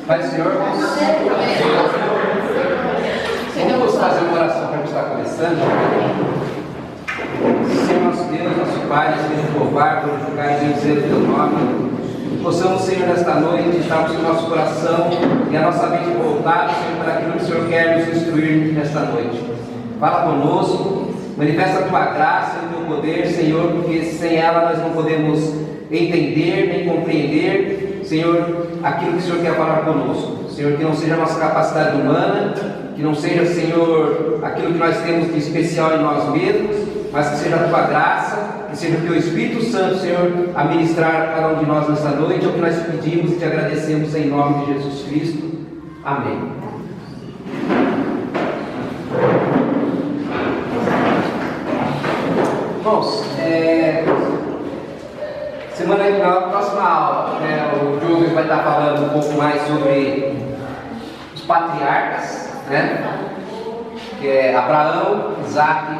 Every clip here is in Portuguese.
Mas, Senhor, vamos fazer uma oração para a gente estar começando. Senhor, nosso Deus, nosso Pai, nós queremos louvar, glorificar e bendizer o Teu nome. Possamos, Senhor, nesta noite, estarmos com o nosso coração e a nossa mente voltada, Senhor, para aquilo que o Senhor quer nos instruir nesta noite. Fala conosco, manifesta a Tua graça e o Teu poder, Senhor, porque sem ela nós não podemos entender nem compreender, Senhor, aquilo que o Senhor quer falar conosco. Senhor, que não seja a nossa capacidade humana, que não seja, Senhor, aquilo que nós temos de especial em nós mesmos, mas que seja a Tua graça, que seja o Teu Espírito Santo, Senhor, a ministrar a cada um de nós nesta noite. É o que nós pedimos e te agradecemos em nome de Jesus Cristo. Amém. Irmãos, na próxima aula, o Diogo vai estar falando um pouco mais sobre os patriarcas, que é Abraão, Isaac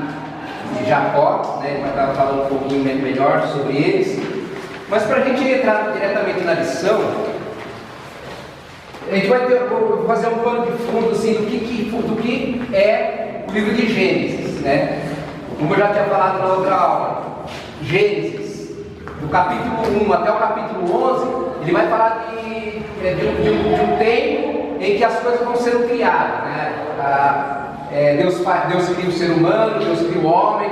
e Jacó, ele vai estar falando um pouquinho melhor sobre eles. Mas para a gente entrar diretamente na lição, a gente vai fazer um pano de fundo assim, do que é o livro de Gênesis, Como eu já tinha falado na outra aula, Gênesis, do capítulo 1 até o capítulo 11, ele vai falar de um tempo em que as coisas vão sendo criadas, Deus cria o ser humano, Deus cria o homem,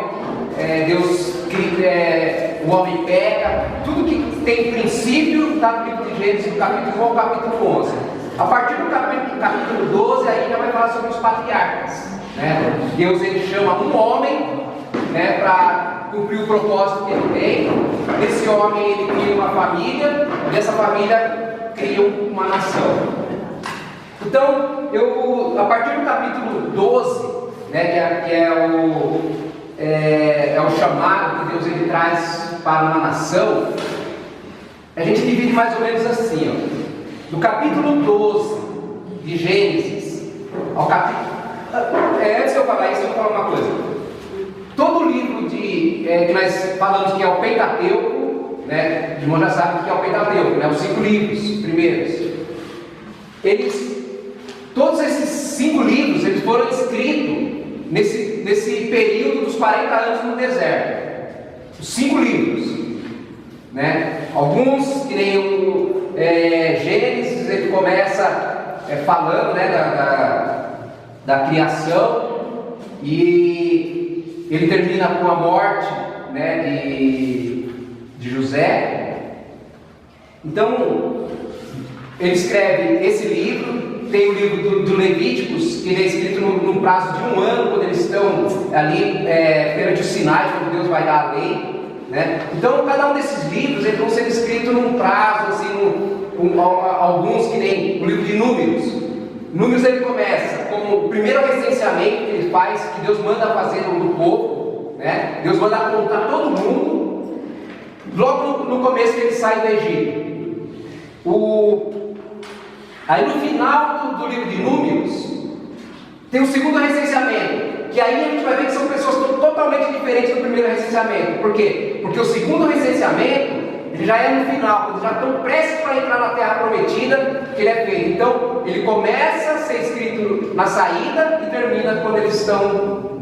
o homem peca, tudo que tem princípio está no livro de Gênesis, do capítulo 1 ao capítulo 11. A partir do capítulo 12, aí já vai falar sobre os patriarcas, Deus ele chama um homem, para cumprir o propósito que ele tem. Esse homem ele cria uma família, e essa família cria uma nação. Então, a partir do capítulo 12, que é o chamado que Deus ele traz para uma nação, a gente divide mais ou menos assim, do capítulo 12 de Gênesis ao capítulo... antes de eu falar isso, eu vou falar uma coisa. Todo livro que nós falamos que é o Pentateuco, os irmãos já sabem o que é o Pentateuco, os 5 livros primeiros. Todos esses 5 livros eles foram escritos nesse período dos 40 anos no deserto. Os 5 livros, Alguns, que nem o Gênesis, ele começa falando da criação e ele termina com a morte de José. Então, ele escreve esse livro. Tem o livro do Levíticos, que ele é escrito num prazo de 1 ano, quando eles estão ali perante os sinais, quando Deus vai dar a lei. Então, cada um desses livros eles vão ser escritos num prazo, assim, alguns que nem o livro de Números. Números ele começa com o primeiro recenseamento que ele faz, que Deus manda fazer do povo, Deus manda contar todo mundo, logo no começo que ele sai do Egito. Aí no final do livro de Números, tem o segundo recenseamento, que aí a gente vai ver que são pessoas totalmente diferentes do primeiro recenseamento. Por quê? Porque o segundo recenseamento, ele já é no final, quando já estão prestes para entrar na terra prometida, que ele é feito. Então, ele começa a ser escrito na saída e termina quando eles estão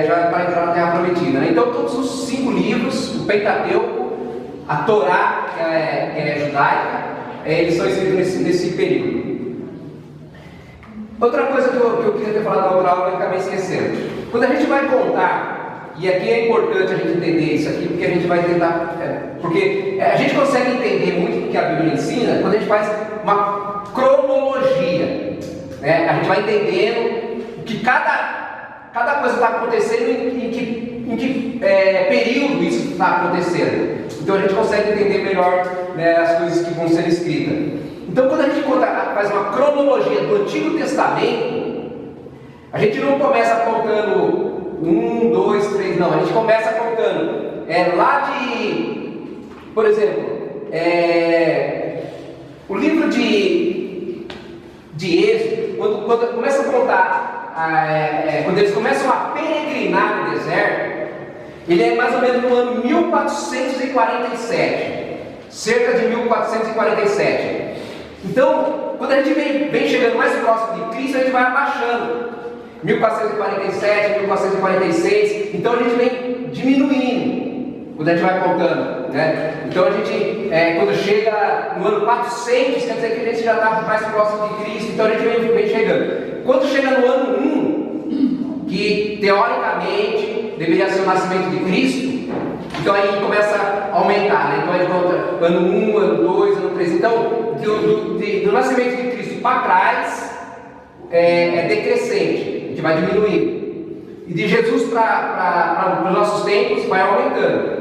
já para entrar na terra prometida. Então, todos os 5 livros, o Pentateuco, a Torá, que é judaica, eles são escritos nesse período. Outra coisa que eu queria ter falado na outra aula, eu acabei esquecendo. Quando a gente vai contar, e aqui é importante a gente entender isso aqui, porque a gente vai tentar... porque a gente consegue entender muito do que a Bíblia ensina quando a gente faz uma cronologia. A gente vai entendendo o que cada coisa está acontecendo e em que período isso está acontecendo. Então a gente consegue entender melhor as coisas que vão ser escritas. Então, quando a gente faz uma cronologia do Antigo Testamento, a gente não começa contando 1, 2, 3, não. A gente começa contando lá de, por exemplo, o livro de Êxodo, quando começa a contar, quando eles começam a peregrinar no deserto, ele é mais ou menos no ano 1447, cerca de 1447. Então, quando a gente vem chegando mais próximo de Cristo, a gente vai abaixando. 1447, 1446, então a gente vem diminuindo quando a gente vai contando, né? Então a gente, quando chega no ano 400, quer dizer que a gente já está mais próximo de Cristo, então a gente vem chegando. Quando chega no ano 1, que teoricamente deveria ser o nascimento de Cristo, então aí começa a aumentar, né? Então a gente volta ano 1, ano 2, ano 3, então do nascimento de Cristo para trás é decrescente. A gente vai diminuindo. E de Jesus para os nossos tempos vai aumentando.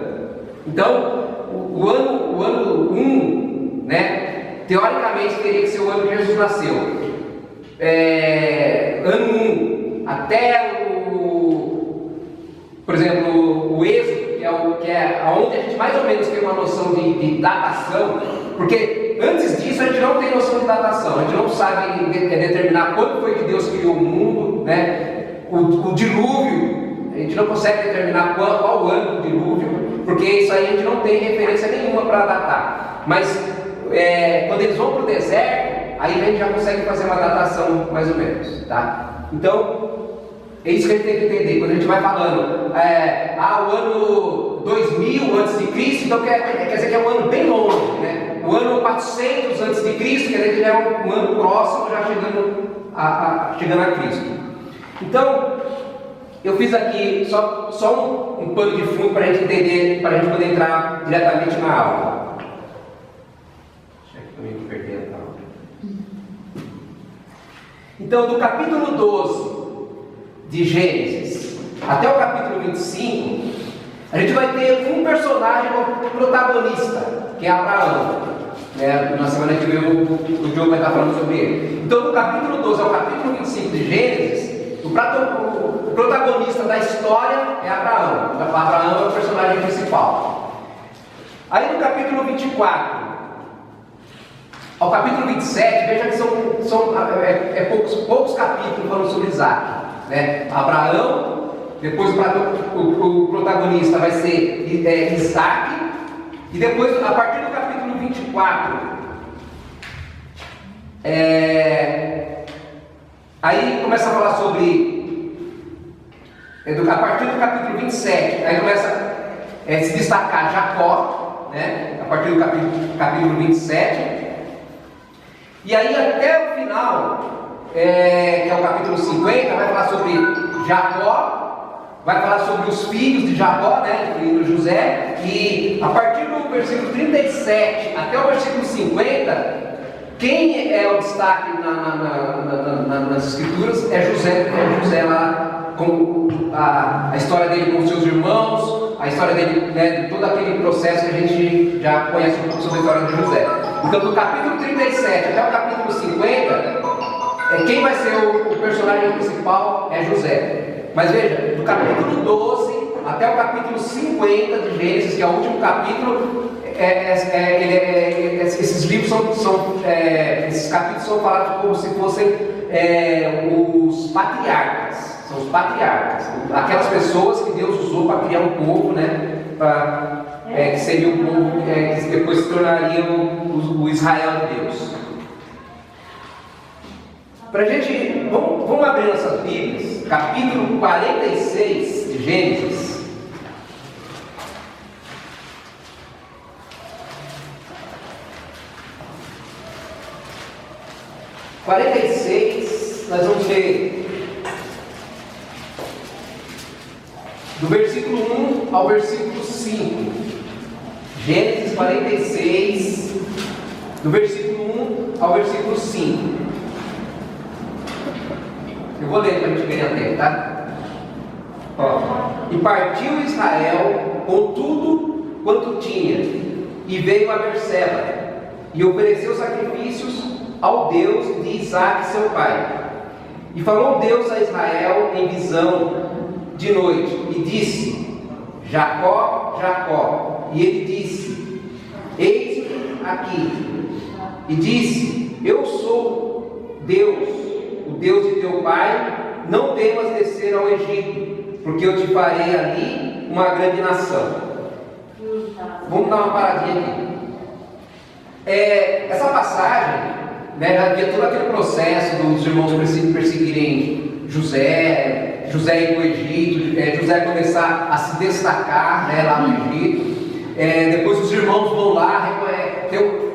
Então, o ano 1, né, teoricamente teria que ser o ano que Jesus nasceu. Ano 1 até por exemplo, o Êxodo, que é onde a gente mais ou menos tem uma noção de datação, porque antes disso a gente não tem noção de datação, a gente não sabe determinar quando foi que Deus criou o mundo, né? O dilúvio, a gente não consegue determinar qual o ano do dilúvio, porque isso aí a gente não tem referência nenhuma para datar. Mas quando eles vão para o deserto, aí a gente já consegue fazer uma datação mais ou menos, tá? Então, é isso que a gente tem que entender quando a gente vai falando, o ano 2000 a.C., então quer dizer que é um ano bem longe, né? O ano 400 a.C., quer dizer que já é um ano próximo, já chegando a Cristo. Então, eu fiz aqui só um pano de fundo para a gente entender, para a gente poder entrar diretamente na aula. Deixa eu também perder a aula. Então, do capítulo 12 de Gênesis até o capítulo 25, a gente vai ter um personagem protagonista, que é Abraão, né? Na semana que vem o Diogo vai estar falando sobre ele. Então, do capítulo 12 ao capítulo 25 de Gênesis, o protagonista da história é Abraão. Abraão é o personagem principal. Aí no capítulo 24 ao capítulo 27, veja que são poucos capítulos falando sobre Isaac, né? Abraão, depois o protagonista vai ser Isaac, e depois, a partir do capítulo 24, aí começa a falar sobre, a partir do capítulo 27, aí começa a se destacar Jacó, né? A partir do capítulo 27, e aí até o final, que é o capítulo 50, vai falar sobre Jacó, vai falar sobre os filhos de Jacó, né, incluindo José, e a partir do versículo 37 até o versículo 50, quem é o destaque nas escrituras é José lá, com a história dele com os seus irmãos, a história dele, né, de todo aquele processo que a gente já conhece um pouco sobre a história de José. Então, do capítulo 37 até o capítulo 50, quem vai ser o personagem principal é José. Mas veja, do capítulo 12 até o capítulo 50 de Gênesis, que é o último capítulo, esses livros esses capítulos são falados como se fossem os patriarcas. São os patriarcas, aquelas pessoas que Deus usou para criar um povo, né? Que seria um povo que depois se tornaria o Israel de Deus. Para a gente, vamos abrir nossas Bíblias, capítulo 46 de Gênesis. Nós vamos ler do versículo 1 ao versículo 5. Gênesis 46, do versículo 1 ao versículo 5. Eu vou ler para a gente ganhar tempo, tá? E partiu Israel com tudo quanto tinha, e veio a Berseba, e ofereceu sacrifícios ao Deus de Isaque seu pai. E falou Deus a Israel em visão de noite, e disse: Jacó, Jacó. E ele disse: Eis-me aqui. E disse: Eu sou Deus, o Deus de teu pai. Não temas descer ao Egito, porque eu te farei ali uma grande nação. Vamos dar uma paradinha aqui. Essa passagem né, já havia todo aquele processo dos irmãos perseguirem José ir para o Egito, José começar a se destacar, né, lá no Egito. Depois os irmãos vão lá,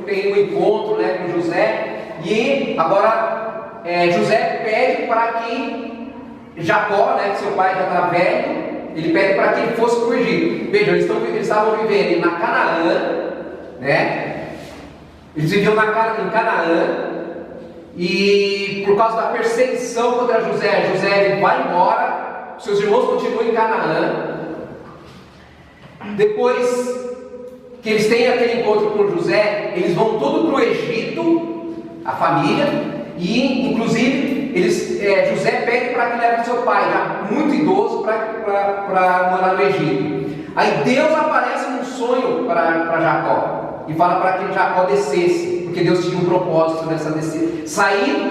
tem um encontro, né, com José, e agora José pede para que Jacó, né, que seu pai já está velho, ele pede para que ele fosse para o Egito. Vejam, eles estavam vivendo na Canaã, né? Eles viviam em Canaã, e por causa da perseguição contra José ele vai embora, seus irmãos continuam em Canaã. Depois que eles têm aquele encontro com José, eles vão todo para o Egito, a família, e inclusive José pede para que leve seu pai, já muito idoso, para morar no Egito. Aí Deus aparece num sonho para Jacó e fala para que Jacó descesse, porque Deus tinha um propósito nessa descida. Saindo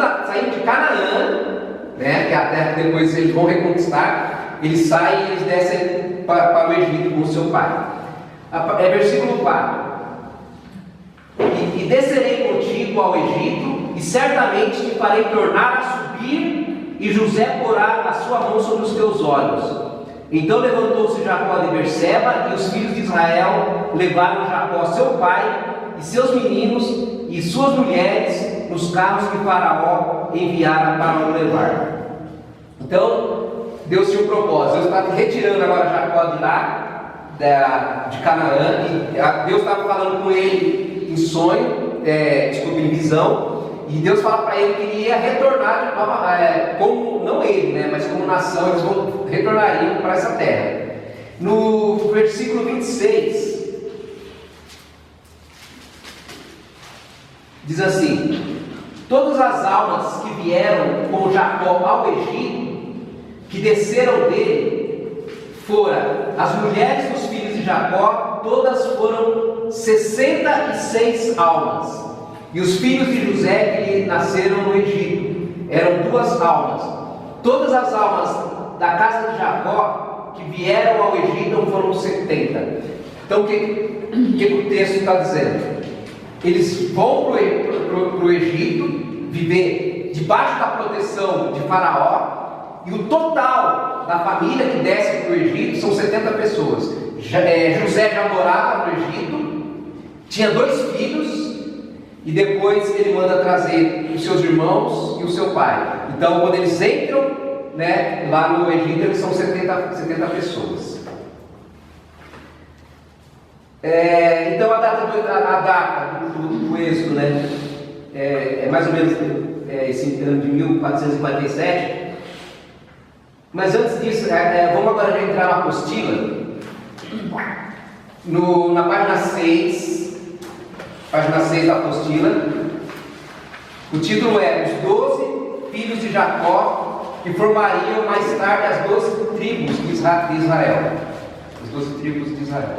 de Canaã, né, que é a terra que depois eles vão reconquistar, eles saem e eles descem para o Egito com seu pai. Versículo 4: e descerei contigo ao Egito, e certamente te farei tornar a subir, e José porá a sua mão sobre os teus olhos. Então levantou-se Jacó de Berseba, e os filhos de Israel levaram Jacó seu pai, e seus meninos, e suas mulheres, nos carros que Faraó enviara para o levar. Então, Deus tinha um propósito. Deus está retirando agora Jacó de lá, de Canaã, e Deus estava falando com ele em sonho, em visão, e Deus fala para ele que ele ia retornar de nova, como, não ele, né, mas como nação, eles retornariam para essa terra. No versículo 26, diz assim: todas as almas que vieram com Jacó ao Egito, que desceram dele, foram as mulheres dos filhos de Jacó, todas foram 66 almas. E os filhos de José que lhe nasceram no Egito eram 2 almas. Todas as almas da casa de Jacó que vieram ao Egito foram 70. Então o que o texto está dizendo? Eles vão para o Egito viver debaixo da proteção de Faraó, e o total da família que desce para o Egito são 70 pessoas. José já morava no Egito, tinha 2 filhos, e depois ele manda trazer os seus irmãos e o seu pai. Então quando eles entram, né, lá no Egito, eles são 70 pessoas. Então a data do êxodo, né, é mais ou menos esse ano de 1447. Mas antes disso, vamos agora já entrar na apostila, na página 6 da apostila. O título é Os 12 Filhos de Jacó, que formariam mais tarde as 12 tribos de Israel. As 12 tribos de Israel.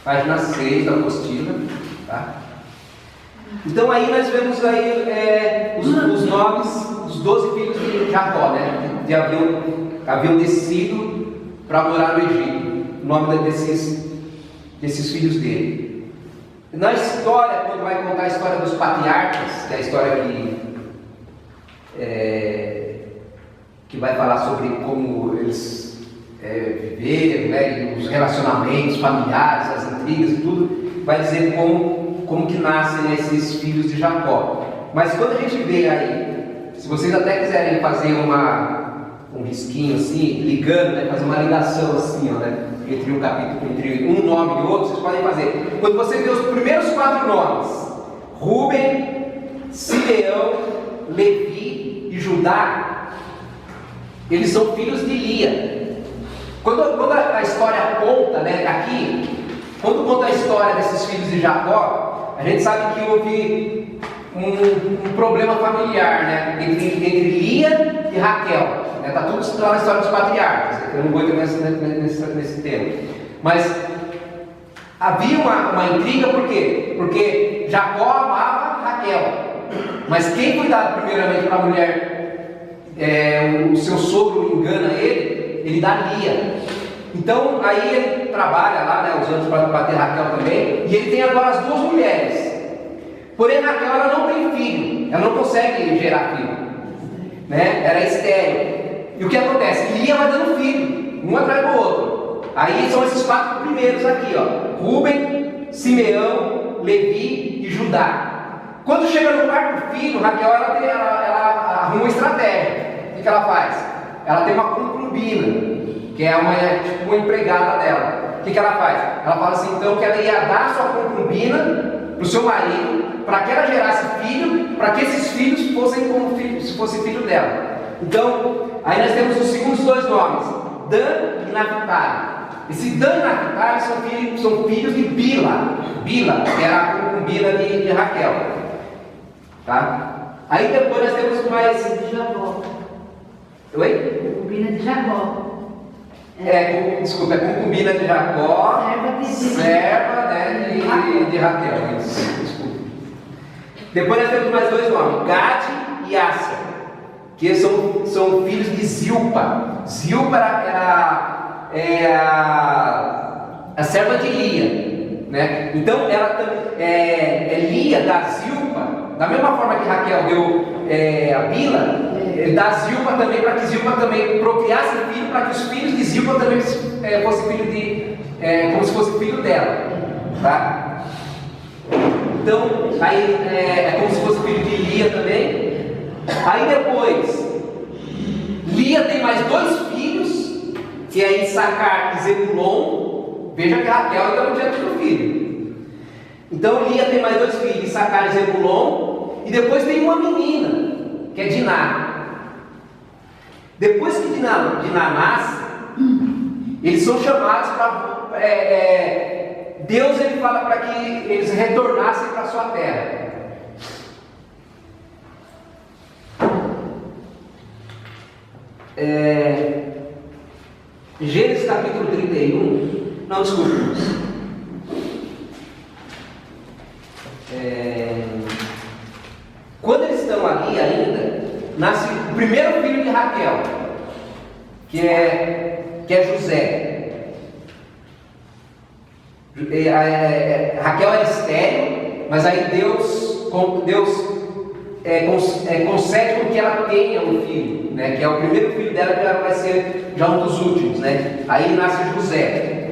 Página 6 da apostila, tá? Então aí nós vemos aí os nomes dos 12 filhos de Jacó, né? Que haviam descido para morar no Egito. O nome desses filhos dele. Na história, quando vai contar a história dos patriarcas, que é a história que vai falar sobre como eles viveram, né, os relacionamentos familiares, as intrigas e tudo, vai dizer como que nascem esses filhos de Jacó. Mas quando a gente vê aí, se vocês até quiserem fazer um risquinho assim, ligando, né, fazer uma ligação assim, ó, né, entre um capítulo, entre um nome e outro, vocês podem fazer. Quando você vê os primeiros 4 nomes, Rúben, Simeão, Levi e Judá, eles são filhos de Lia. Quando a história conta, né, aqui, quando conta a história desses filhos de Jacó, a gente sabe que houve um problema familiar, né, entre Lia e Raquel. Está tudo lá na história dos patriarcas. Eu não vou entrar nesse tema. Mas havia uma intriga, por quê? Porque Jacó amava Raquel. Mas quem foi dado primeiramente para a mulher, o seu sogro engana ele dá Lia. Então, aí ele trabalha lá, né, usando para ter Raquel também, e ele tem agora as duas mulheres. Porém, Raquel, ela não tem filho, ela não consegue gerar filho, né? Era estéril. E o que acontece? Lia vai dando filho, um atrás do outro. Aí são esses 4 primeiros aqui, ó: Rúben, Simeão, Levi e Judá. Quando chega no 4º filho, Raquel ela arruma uma estratégia. O que ela faz? Ela tem uma concubina, que é tipo uma empregada dela. O que ela faz? Ela fala assim, então, que ela ia dar a sua concubina para o seu marido, para que ela gerasse filho, para que esses filhos fossem como filho, se fosse filho dela. Então, aí nós temos os segundos 2 nomes, Dan e Naphtali. Esse Dan e Naphtali são filhos de Bila, que era a concubina de Raquel. Tá? Aí depois nós temos mais... De Jacó. Oi? Concubina de Jacó. Desculpa, é concubina de Jacó, serva, né, de Raquel. Isso, desculpa. Depois nós temos mais 2 nomes, Gade e Ásia, que são filhos de Zilpa. Zilpa era a serva de Lia, né? Então ela também Lia da Zilpa, da mesma forma que Raquel deu a Bila, da Zilpa também, para que Zilpa também procriasse filho, para que os filhos de Zilpa também fossem filho de, como se fosse filho dela, tá? Então, aí é como se fosse filho de Lia também. Aí depois, Lia tem mais 2 filhos, que é Issacar e Zebulon. Veja que Raquel ainda não tinha tido filho. Então, Lia tem mais 2 filhos, Issacar e Zebulon. E depois tem uma menina, que é Diná. Depois que Diná nasce, eles são chamados para... Deus ele fala para que eles retornassem para a sua terra. Gênesis capítulo 31. Não, desculpa. Quando eles estão ali ainda, nasce o primeiro filho de Raquel, que é José. Raquel era estéril, mas aí Deus concede com que ela tenha um filho, né? Que é o primeiro filho dela, que vai ser já um dos últimos, né? Aí nasce José.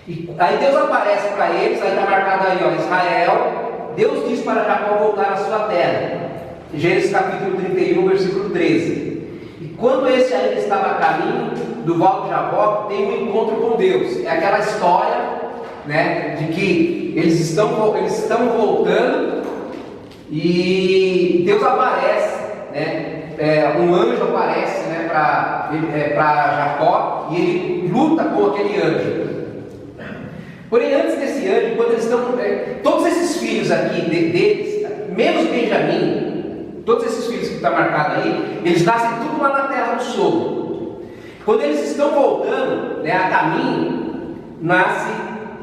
E aí Deus aparece para eles, aí está marcado aí, ó, Israel. Deus diz para Jacó voltar à sua terra. Gênesis capítulo 31, versículo 13. E quando esse ainda estava a caminho do Val de Jaboque, tem um encontro com Deus. É aquela história, né, de que eles estão voltando e Deus aparece, né, um anjo aparece, né, para Jacó, e ele luta com aquele anjo. Porém, antes desse anjo, quando eles estão, todos esses filhos aqui deles, menos Benjamim, todos esses filhos que estão marcados aí, eles nascem tudo lá na terra do sogro. Quando eles estão voltando, né, a caminho, nasce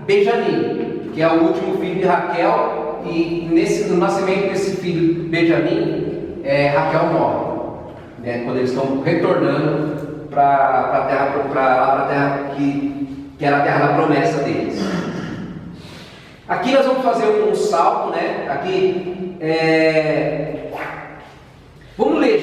Benjamim, que é o último filho de Raquel, e no nascimento desse filho Benjamim, Raquel morre, né, quando eles estão retornando para a terra que era a terra da promessa deles. Aqui nós vamos fazer um salto, né? Aqui vamos ler,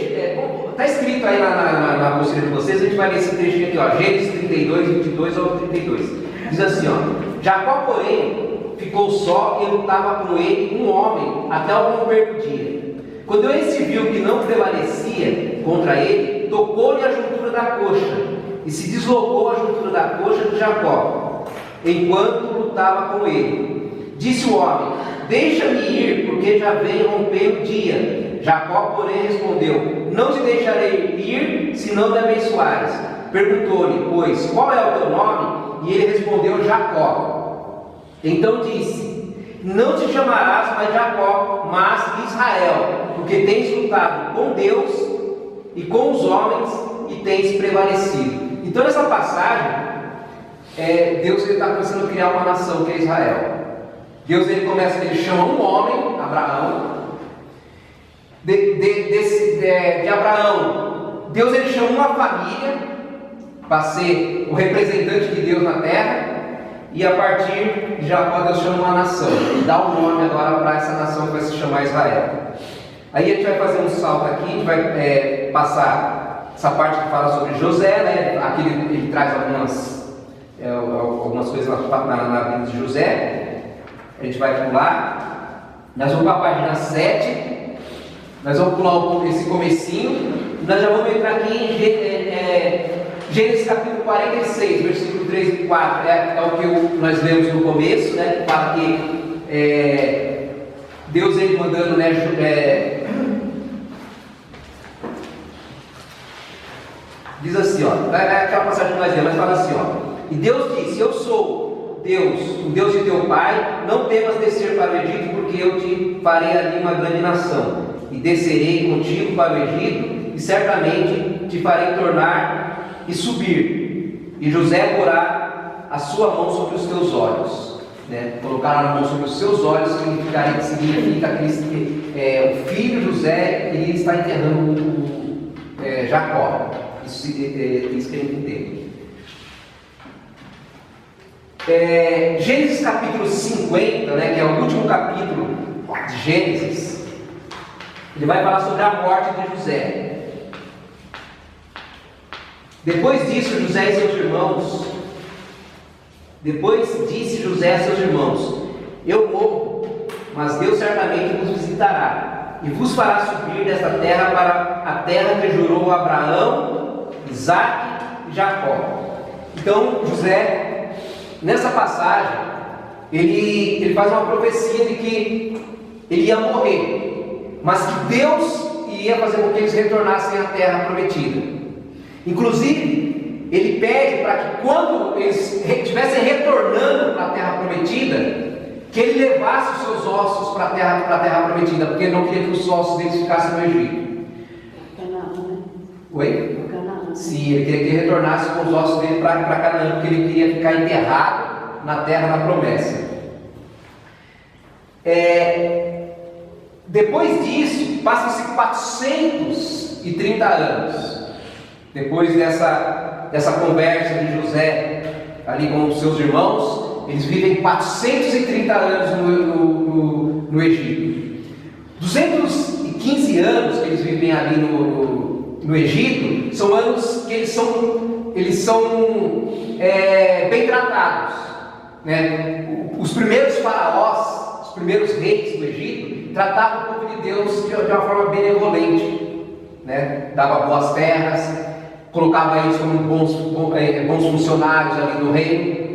está escrito aí na apostila de vocês, a gente vai ler esse trechinho aqui, ó, Gênesis 32, 22 ao 32. Diz assim, ó: Jacó, porém, ficou só e lutava com ele um homem até o romper do dia. Quando esse viu que não prevalecia contra ele, tocou-lhe a juntura da coxa e se deslocou a juntura da coxa de Jacó, enquanto lutava com ele. Disse o homem: deixa-me ir, porque já vem romper o dia. Jacó, porém, respondeu: não te deixarei ir, se não me abençoares. Perguntou-lhe, pois, qual é o teu nome? E ele respondeu: Jacó. Então disse: não te chamarás mais Jacó, mas Israel, porque tens lutado com Deus e com os homens e tens prevalecido. Então, nessa passagem, Deus está começando a criar uma nação que é Israel. Deus ele chama um homem, Abraão. De Abraão, Deus ele chama uma família, para ser o representante de Deus na terra. E a partir de Jacó, Deus chama uma nação, e dá um nome agora para essa nação que vai se chamar Israel. Aí a gente vai fazer um salto aqui, a gente vai passar essa parte que fala sobre José, né? Aqui ele traz algumas coisas na vida de José. A gente vai pular. Nós vamos para a página 7. Nós vamos pular um pouco esse comecinho. E nós já vamos entrar aqui em Gênesis capítulo 46, versículo 3 e 4. É o que nós lemos no começo, né? Que fala que Deus ele mandando, né? Diz assim, ó, aquela passagem que nós lemos, mas fala assim, ó. E Deus disse: eu sou Deus, o Deus de teu pai, não temas descer para o Egito, porque eu te farei ali uma grande nação, e descerei contigo para o Egito, e certamente te farei tornar e subir, e José porá a sua mão sobre os teus olhos, né? Colocar a mão sobre os seus olhos significa que o filho José ele está enterrando Jacó. Isso que ele entende. Gênesis capítulo 50, né, que é o último capítulo de Gênesis, ele vai falar sobre a morte de José. Depois disse José a seus irmãos: eu morro, mas Deus certamente vos visitará e vos fará subir desta terra para a terra que jurou a Abraão, Isaque e Jacó. Então José, nessa passagem, ele faz uma profecia de que ele ia morrer, mas que Deus ia fazer com que eles retornassem à terra prometida. Inclusive, ele pede para que quando eles estivessem retornando para a terra prometida, que ele levasse os seus ossos para a terra prometida, porque ele não queria que os ossos deles ficassem no Egito. Canaã, né? Oi? Canaã. Sim, ele queria que ele retornasse com os ossos dele para Canaã, porque ele queria ficar enterrado na terra da promessa. Depois disso, passam-se 430 anos. Depois dessa conversa de José ali com os seus irmãos, eles vivem 430 anos no Egito. 215 anos que eles vivem ali no Egito são anos que eles são bem tratados, né? Os primeiros faraós, os primeiros reis do Egito, tratavam o povo de Deus de uma forma benevolente, né? Dava boas terras, colocava eles como bons funcionários ali do reino.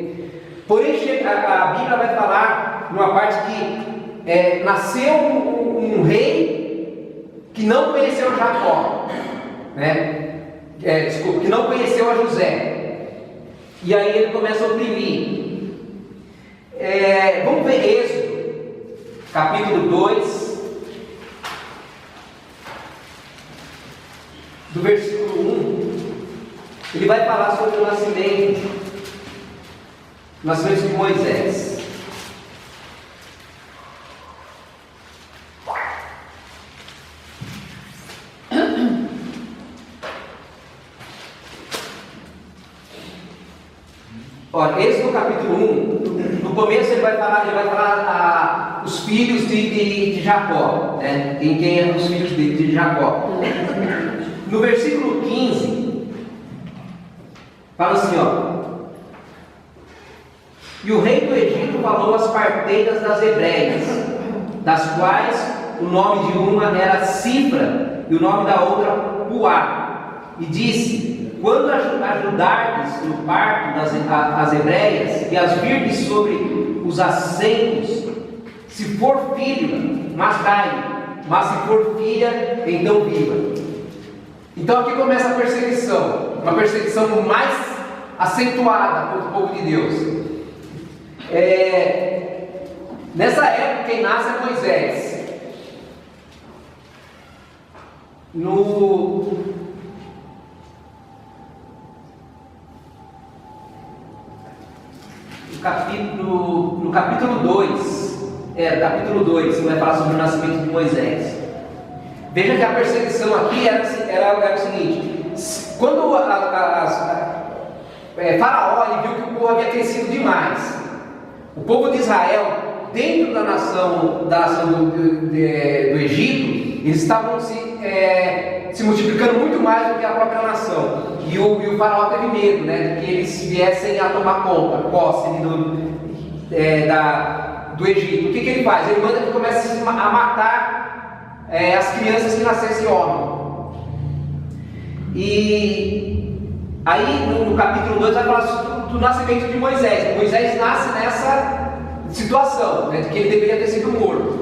Porém, a Bíblia vai falar numa parte que nasceu um rei que não conheceu Jacó, né? Que não conheceu a José. E aí ele começa a oprimir. Vamos ver Êxodo, capítulo 2, do versículo 1. Ele vai falar sobre o nascimento de Moisés. Olha, esse no capítulo 1, no começo ele vai falar os filhos de Jacó, né? Quem eram os filhos de Jacó. No versículo 15, fala assim, ó: e o rei do Egito falou às parteiras das hebreias, das quais o nome de uma era Cifra e o nome da outra Puá, e disse: quando ajudardes no parto as hebreias e as virdes sobre os assentos, se for filho, matai, mas se for filha, então viva. Então aqui começa a perseguição, uma perseguição mais acentuada contra o povo de Deus. Nessa época quem nasce é Moisés. No capítulo 2, capítulo 2, você vai falar sobre o nascimento de Moisés. Veja que a perseguição aqui era o seguinte: quando Faraó ele viu que o povo havia crescido demais. O povo de Israel, dentro da nação do Egito, eles estavam se multiplicando muito mais do que a própria nação. E o faraó teve medo, né, de que eles viessem a tomar posse do Egito. O que ele faz? Ele manda que comece a matar as crianças que nascessem homem. E aí no capítulo 2 vai falar do nascimento de Moisés. Moisés nasce nessa situação, né, de que ele deveria ter sido morto.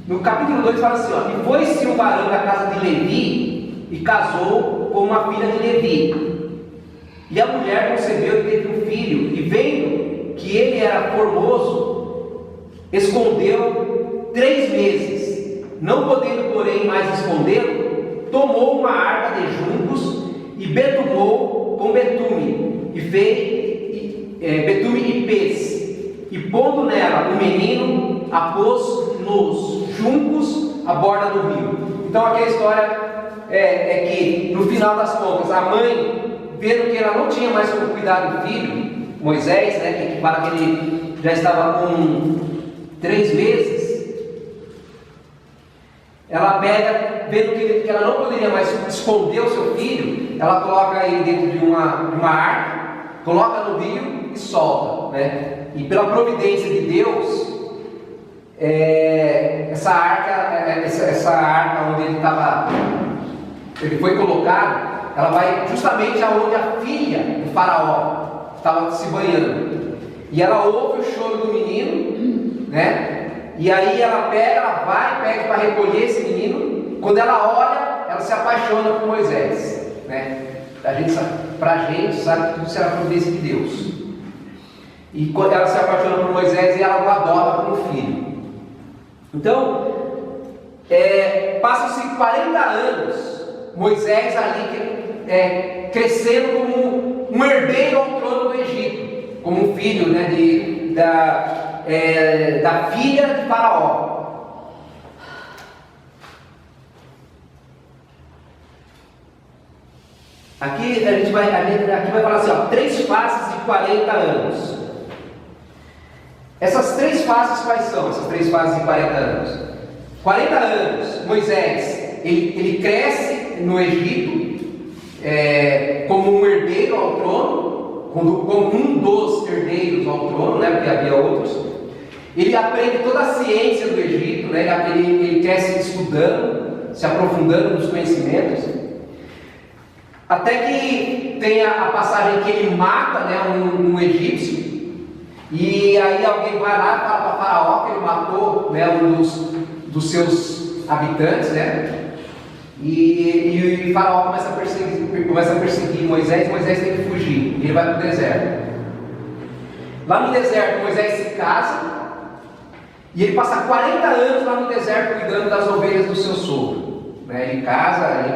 No capítulo 2 fala assim, e foi-se um varão da casa de Levi e casou com uma filha de Levi. E a mulher concebeu e teve um filho, e vendo que ele era formoso, escondeu 3 meses. Não podendo, porém, mais escondê-lo, tomou uma harpa de juncos e betumou com betume, e fez betume e pez. E pondo nela o menino, a pôs nos juncos à borda do rio. Então aqui a história é que no final das contas a mãe, vendo que ela não tinha mais como cuidar do filho, Moisés, né, que para que ele já estava com 3 meses, ela pega, vendo que ela não poderia mais esconder o seu filho, ela coloca ele dentro de uma arca, coloca no rio e solta, né? E pela providência de Deus, essa arca onde ele foi colocado, ela vai justamente aonde a filha do faraó estava se banhando. E ela ouve o choro do menino, né? E aí ela vai, pede para recolher esse menino. Quando ela olha, ela se apaixona por Moisés, né? Pra gente sabe que tudo será providência de Deus. E quando ela se apaixona por Moisés, ela o adota como filho. Então, passam-se 40 anos, Moisés ali crescendo como um herdeiro ao trono do Egito, como um filho, né, da filha de Faraó. Aqui a gente vai falar assim, 3 faces de 40 anos. Essas 3 faces, quais são essas 3 fases de 40 anos? 40 anos, Moisés, ele cresce no Egito como um herdeiro ao trono, como um dos herdeiros ao trono, né, porque havia outros. Ele aprende toda a ciência do Egito, né, ele cresce estudando, se aprofundando nos conhecimentos, até que tem a passagem que ele mata, né, um egípcio. E aí alguém vai lá e fala para Faraó que ele matou, né, um dos seus habitantes, né? E Faraó começa a perseguir Moisés. Moisés tem que fugir. E ele vai para o deserto. Lá no deserto, Moisés se casa. E ele passa 40 anos lá no deserto cuidando das ovelhas do seu sogro, né? Ele casa, ele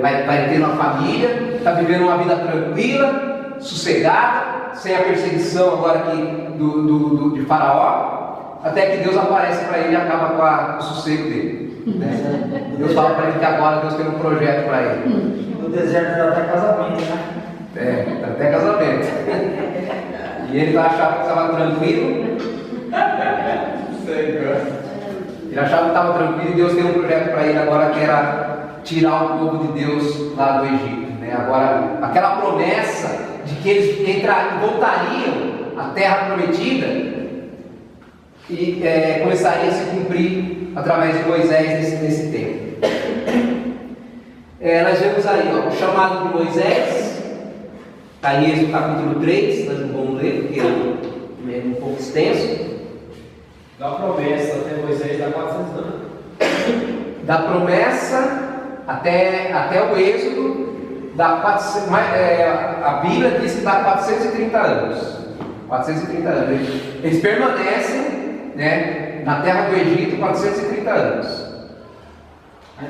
vai ter uma família, está vivendo uma vida tranquila, sossegada, sem a perseguição agora aqui de Faraó, até que Deus aparece para ele e acaba com o sossego dele, né? Deus fala para ele que agora Deus tem um projeto para ele. No deserto dá até casamento, né? Dá até casamento. E ele achava que estava tranquilo. Ele achava que estava tranquilo e Deus tem um projeto para ele agora, que era tirar o povo de Deus lá do Egito, né? Agora, aquela promessa de que eles voltariam à terra prometida e começaria a se cumprir através de Moisés nesse tempo. Nós vemos aí o chamado de Moisés, está em Êxodo capítulo 3, nós não vamos ler porque é um pouco extenso. Da promessa até Moisés dá 400 anos. Da promessa até o Êxodo, a Bíblia diz que dá 430 anos. 430 anos. Eles permanecem, né, na terra do Egito 430 anos.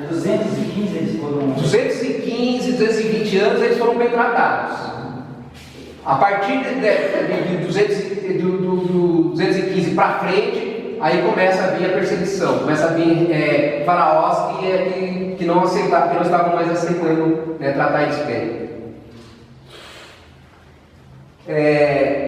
215 eles foram. 220 anos eles foram bem tratados. A partir de 215 para frente, aí começa a vir a perseguição, começa a vir faraós que não estavam mais aceitando, né, tratar eles bem.